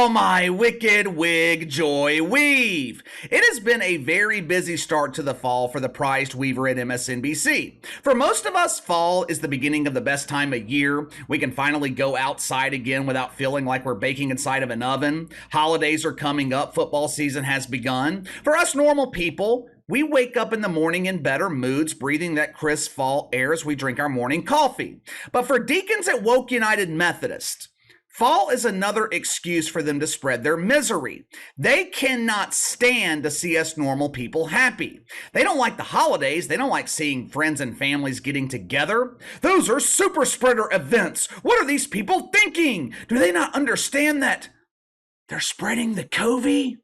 Oh, my wicked wig, Joy Weave. It has been a very busy start to the fall for the prized weaver at MSNBC. For most of us, fall is the beginning of the best time of year. We can finally go outside again without feeling like we're baking inside of an oven. Holidays are coming up. Football season has begun. For us normal people, we wake up in the morning in better moods, breathing that crisp fall air as we drink our morning coffee. But for deacons at Woke United Methodist, fall is another excuse for them to spread their misery. They cannot stand to see us normal people happy. They don't like the holidays. They don't like seeing friends and families getting together. Those are super spreader events. What are these people thinking? Do they not understand that they're spreading the COVID?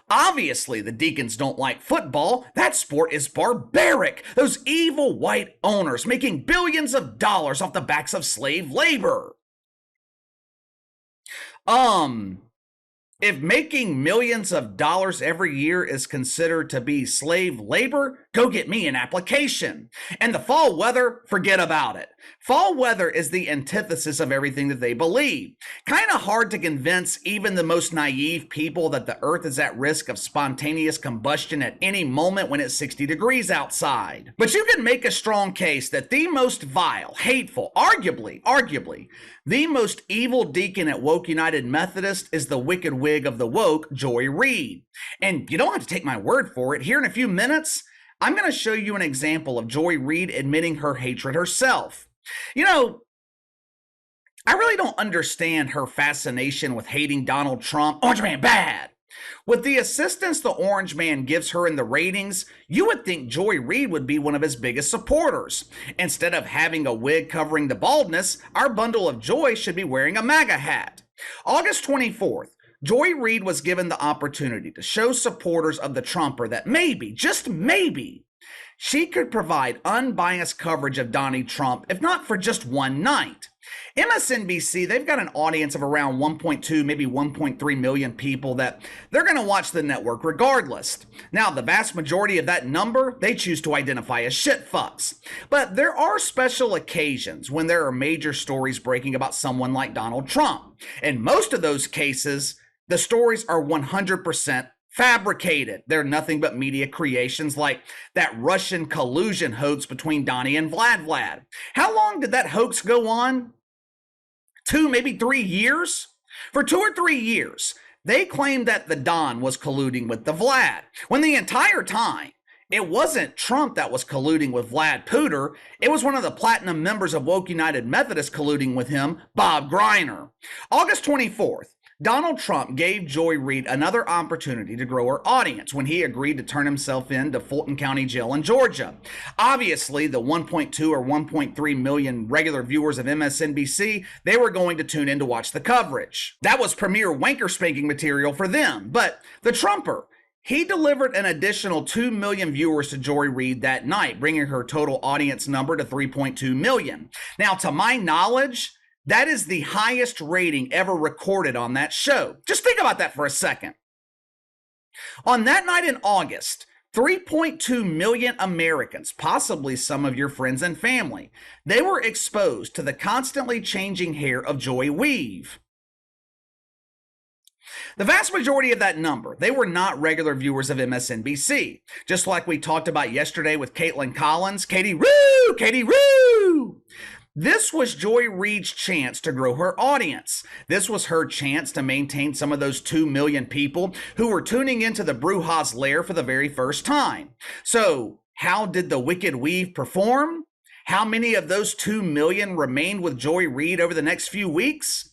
Obviously, the deacons don't like football. That sport is barbaric. Those evil white owners making billions of dollars off the backs of slave labor. If making millions of dollars every year is considered to be slave labor, go get me an application. And the fall weather, forget about it. Fall weather is the antithesis of everything that they believe. Kind of hard to convince even the most naive people that the earth is at risk of spontaneous combustion at any moment when it's 60 degrees outside. But you can make a strong case that the most vile, hateful, arguably, the most evil deacon at Woke United Methodist is the wicked wig of the woke, Joy Reid. And you don't have to take my word for it. Here in a few minutes, I'm going to show you an example of Joy Reid admitting her hatred herself. You know, I really don't understand her fascination with hating Donald Trump. Orange Man bad. With the assistance the Orange Man gives her in the ratings, you would think Joy Reid would be one of his biggest supporters. Instead of having a wig covering the baldness, our bundle of joy should be wearing a MAGA hat. August 24th, Joy Reid was given the opportunity to show supporters of the Trumper that maybe, just maybe, she could provide unbiased coverage of Donnie Trump, if not for just one night. MSNBC, they've got an audience of around 1.2, maybe 1.3 million people that they're going to watch the network regardless. Now, the vast majority of that number, they choose to identify as shitfucks. But there are special occasions when there are major stories breaking about someone like Donald Trump. In most of those cases, the stories are 100% fabricated. They're nothing but media creations like that Russian collusion hoax between Donnie and Vlad. How long did that hoax go on? 2, maybe 3 years? For 2 or 3 years, they claimed that the Don was colluding with the Vlad, when the entire time, it wasn't Trump that was colluding with Vlad Puder. It was one of the platinum members of Woke United Methodist colluding with him, Bob Greiner. August 24th, Donald Trump gave Joy Reid another opportunity to grow her audience when he agreed to turn himself in to Fulton County Jail in Georgia. Obviously, the 1.2 or 1.3 million regular viewers of MSNBC, they were going to tune in to watch the coverage. That was premier wanker spanking material for them. But the Trumper, he delivered an additional 2 million viewers to Joy Reid that night, bringing her total audience number to 3.2 million. Now, to my knowledge, that is the highest rating ever recorded on that show. Just think about that for a second. On that night in August, 3.2 million Americans, possibly some of your friends and family, they were exposed to the constantly changing hair of Joy Weave. The vast majority of that number, they were not regular viewers of MSNBC. Just like we talked about yesterday with Caitlin Collins, Katie Roo! This was Joy Reid's chance to grow her audience. This was her chance to maintain some of those 2 million people who were tuning into the Bruja's lair for the very first time. So, how did the Wicked Weave perform? How many of those 2 million remained with Joy Reid over the next few weeks?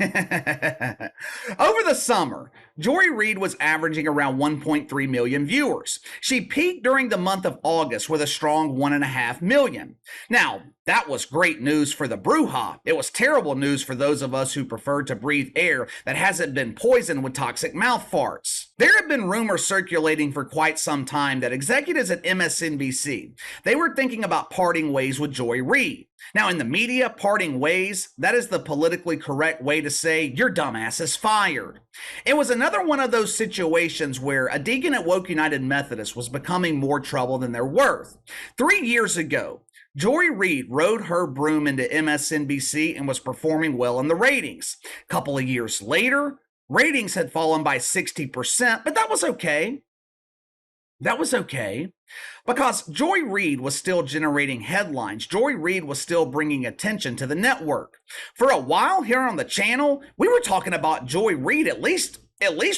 Over the summer, Joy Reid was averaging around 1.3 million viewers. She peaked during the month of August with a strong 1.5 million. Now, that was great news for the Bruja. It was terrible news for those of us who prefer to breathe air that hasn't been poisoned with toxic mouth farts. There have been rumors circulating for quite some time that executives at MSNBC, they were thinking about parting ways with Joy Reid. Now, in the media, parting ways, that is the politically correct way to say your dumbass is fired. It was another one of those situations where a deacon at Woke United Methodist was becoming more trouble than they're worth. 3 years ago, Joy Reid rode her broom into MSNBC and was performing well in the ratings. A couple of years later, ratings had fallen by 60%, but that was okay. That was okay because Joy Reid was still generating headlines. Joy Reid was still bringing attention to the network. For a while here on the channel, we were talking about Joy Reid at least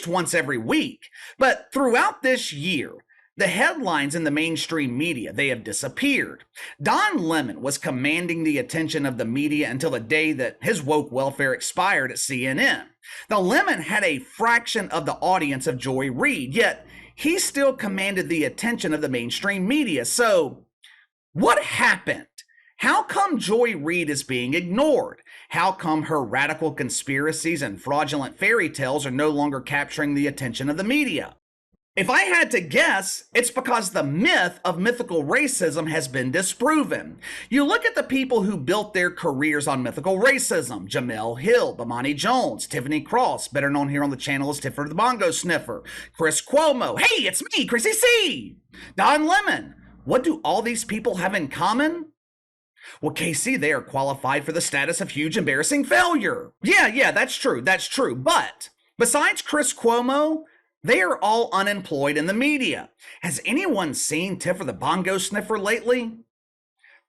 once every week. But throughout this year, the headlines in the mainstream media, they have disappeared. Don Lemon was commanding the attention of the media until the day that his woke welfare expired at CNN. Now, Lemon had a fraction of the audience of Joy Reid, yet he still commanded the attention of the mainstream media. So, what happened? How come Joy Reid is being ignored? How come her radical conspiracies and fraudulent fairy tales are no longer capturing the attention of the media? If I had to guess, it's because the myth of mythical racism has been disproven. You look at the people who built their careers on mythical racism: Jamel Hill, Bomani Jones, Tiffany Cross, better known here on the channel as Tiffer the Bongo Sniffer, Chris Cuomo, hey, it's me, Chrissy C, Don Lemon. What do all these people have in common? Well, Casey, they are qualified for the status of huge embarrassing failure. Yeah, that's true. But besides Chris Cuomo, they are all unemployed in the media. Has anyone seen Tiffer the Bongo Sniffer lately?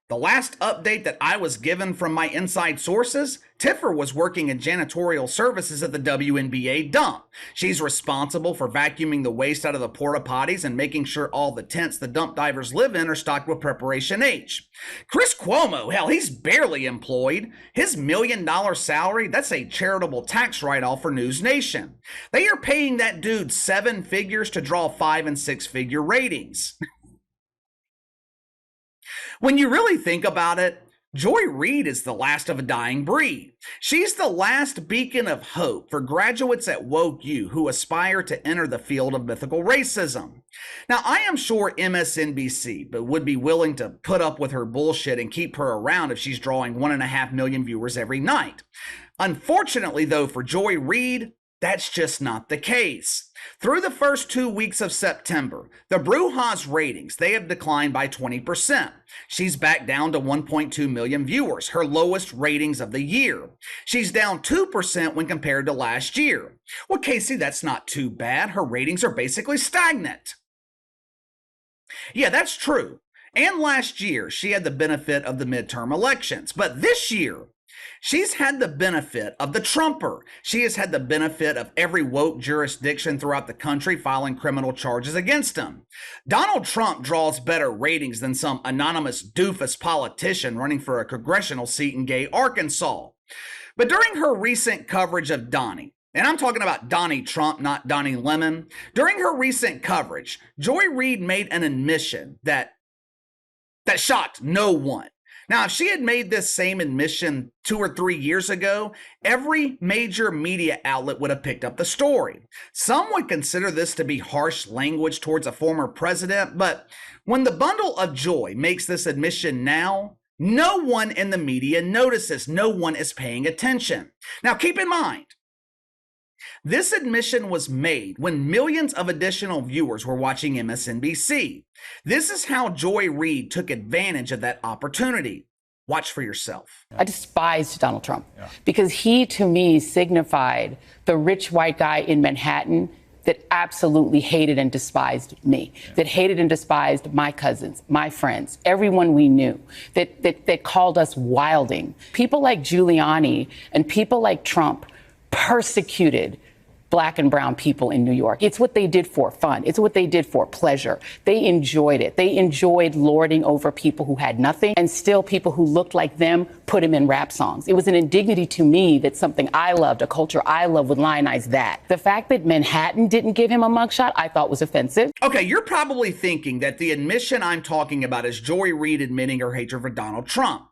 The last update that I was given from my inside sources, Tiffer was working in janitorial services at the WNBA dump. She's responsible for vacuuming the waste out of the porta potties and making sure all the tents the dump divers live in are stocked with Preparation H. Chris Cuomo, hell, he's barely employed. His $1 million salary, that's a charitable tax write-off for News Nation. They are paying that dude 7 figures to draw 5 and 6 figure ratings. When you really think about it, Joy Reid is the last of a dying breed. She's the last beacon of hope for graduates at Woke U who aspire to enter the field of mythical racism. Now, I am sure MSNBC would be willing to put up with her bullshit and keep her around if she's drawing 1.5 million viewers every night. Unfortunately, though, for Joy Reid, that's just not the case. Through the first 2 weeks of September, the Bruja's ratings, they have declined by 20%. She's back down to 1.2 million viewers, her lowest ratings of the year. She's down 2% when compared to last year. Well, Casey, that's not too bad. Her ratings are basically stagnant. Yeah, that's true. And last year, she had the benefit of the midterm elections. But this year, she's had the benefit of the Trumper. She has had the benefit of every woke jurisdiction throughout the country filing criminal charges against him. Donald Trump draws better ratings than some anonymous doofus politician running for a congressional seat in gay Arkansas. But during her recent coverage of Donnie, and I'm talking about Donnie Trump, not Donnie Lemon, during her recent coverage, Joy Reid made an admission that shocked no one. Now, if she had made this same admission 2 or 3 years ago, every major media outlet would have picked up the story. Some would consider this to be harsh language towards a former president, but when the bundle of joy makes this admission now, no one in the media notices. No one is paying attention. Now, keep in mind, this admission was made when millions of additional viewers were watching MSNBC. This is how Joy Reid took advantage of that opportunity. Watch for yourself. I despised Donald Trump because he, to me, signified the rich white guy in Manhattan that absolutely hated and despised me, that hated and despised my cousins, my friends, everyone we knew, that called us wilding. People like Giuliani and people like Trump persecuted Black and brown people in New York. It's what they did for fun. It's what they did for pleasure. They enjoyed it. They enjoyed lording over people who had nothing, and still people who looked like them put him in rap songs. It was an indignity to me that something I loved, a culture I love, would lionize that. The fact that Manhattan didn't give him a mugshot, I thought was offensive. Okay, you're probably thinking that the admission I'm talking about is Joy Reid admitting her hatred for Donald Trump.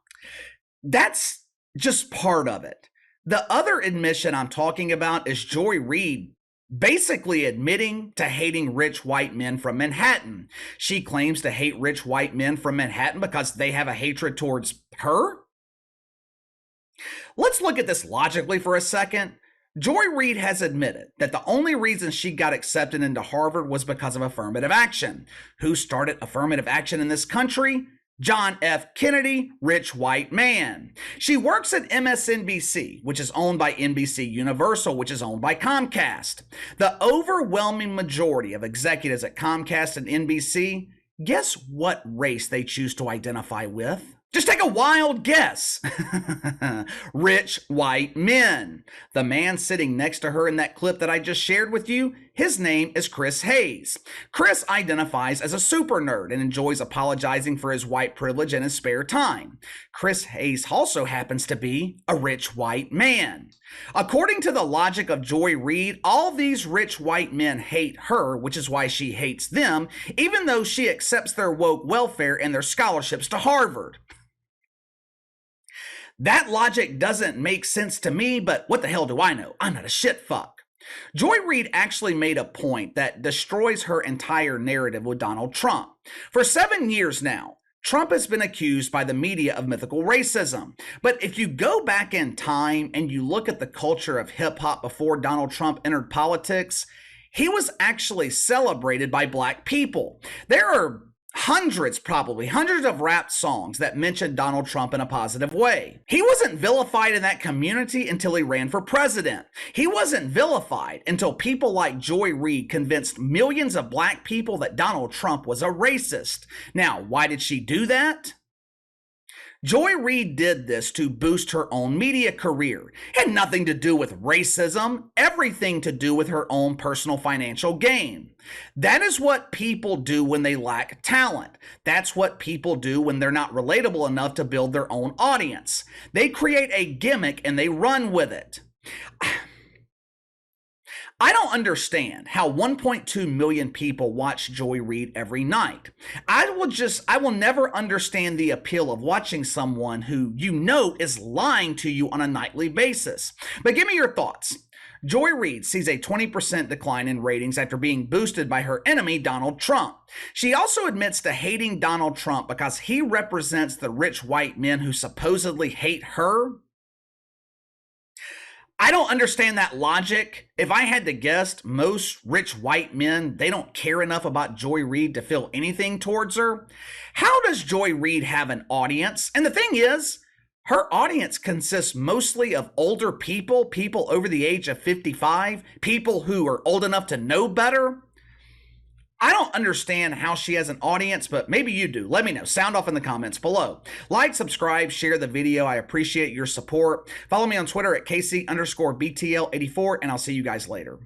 That's just part of it. The other admission I'm talking about is Joy Reid basically admitting to hating rich white men from Manhattan. She claims to hate rich white men from Manhattan because they have a hatred towards her. Let's look at this logically for a second. Joy Reid has admitted that the only reason she got accepted into Harvard was because of affirmative action. Who started affirmative action in this country? John F. Kennedy, rich white man. She works at MSNBC, which is owned by NBC Universal, which is owned by Comcast. The overwhelming majority of executives at Comcast and NBC, guess what race they choose to identify with? Just take a wild guess. Rich white men. The man sitting next to her in that clip that I just shared with you, his name is Chris Hayes. Chris identifies as a super nerd and enjoys apologizing for his white privilege in his spare time. Chris Hayes also happens to be a rich white man. According to the logic of Joy Reid, all these rich white men hate her, which is why she hates them, even though she accepts their woke welfare and their scholarships to Harvard. That logic doesn't make sense to me, but what the hell do I know? I'm not a shit fuck. Joy Reid actually made a point that destroys her entire narrative with Donald Trump. For 7 years now, Trump has been accused by the media of mythical racism. But if you go back in time and you look at the culture of hip hop before Donald Trump entered politics, he was actually celebrated by black people. There are hundreds of rap songs that mention Donald Trump in a positive way. He wasn't vilified in that community until he ran for president. He wasn't vilified until people like Joy Reid convinced millions of black people that Donald Trump was a racist. Now, why did she do that? Joy Reid did this to boost her own media career. It had nothing to do with racism, everything to do with her own personal financial gain. That is what people do when they lack talent. That's what people do when they're not relatable enough to build their own audience. They create a gimmick and they run with it. I don't understand how 1.2 million people watch Joy Reid every night. I will never understand the appeal of watching someone who you know is lying to you on a nightly basis. But give me your thoughts. Joy Reid sees a 20% decline in ratings after being boosted by her enemy, Donald Trump. She also admits to hating Donald Trump because he represents the rich white men who supposedly hate her. I don't understand that logic. If I had to guess, most rich white men, they don't care enough about Joy Reid to feel anything towards her. How does Joy Reid have an audience? And the thing is, her audience consists mostly of older people, people over the age of 55, people who are old enough to know better. I don't understand how she has an audience, but maybe you do. Let me know. Sound off in the comments below. Like, subscribe, share the video. I appreciate your support. Follow me on Twitter at KC_BTL84, and I'll see you guys later.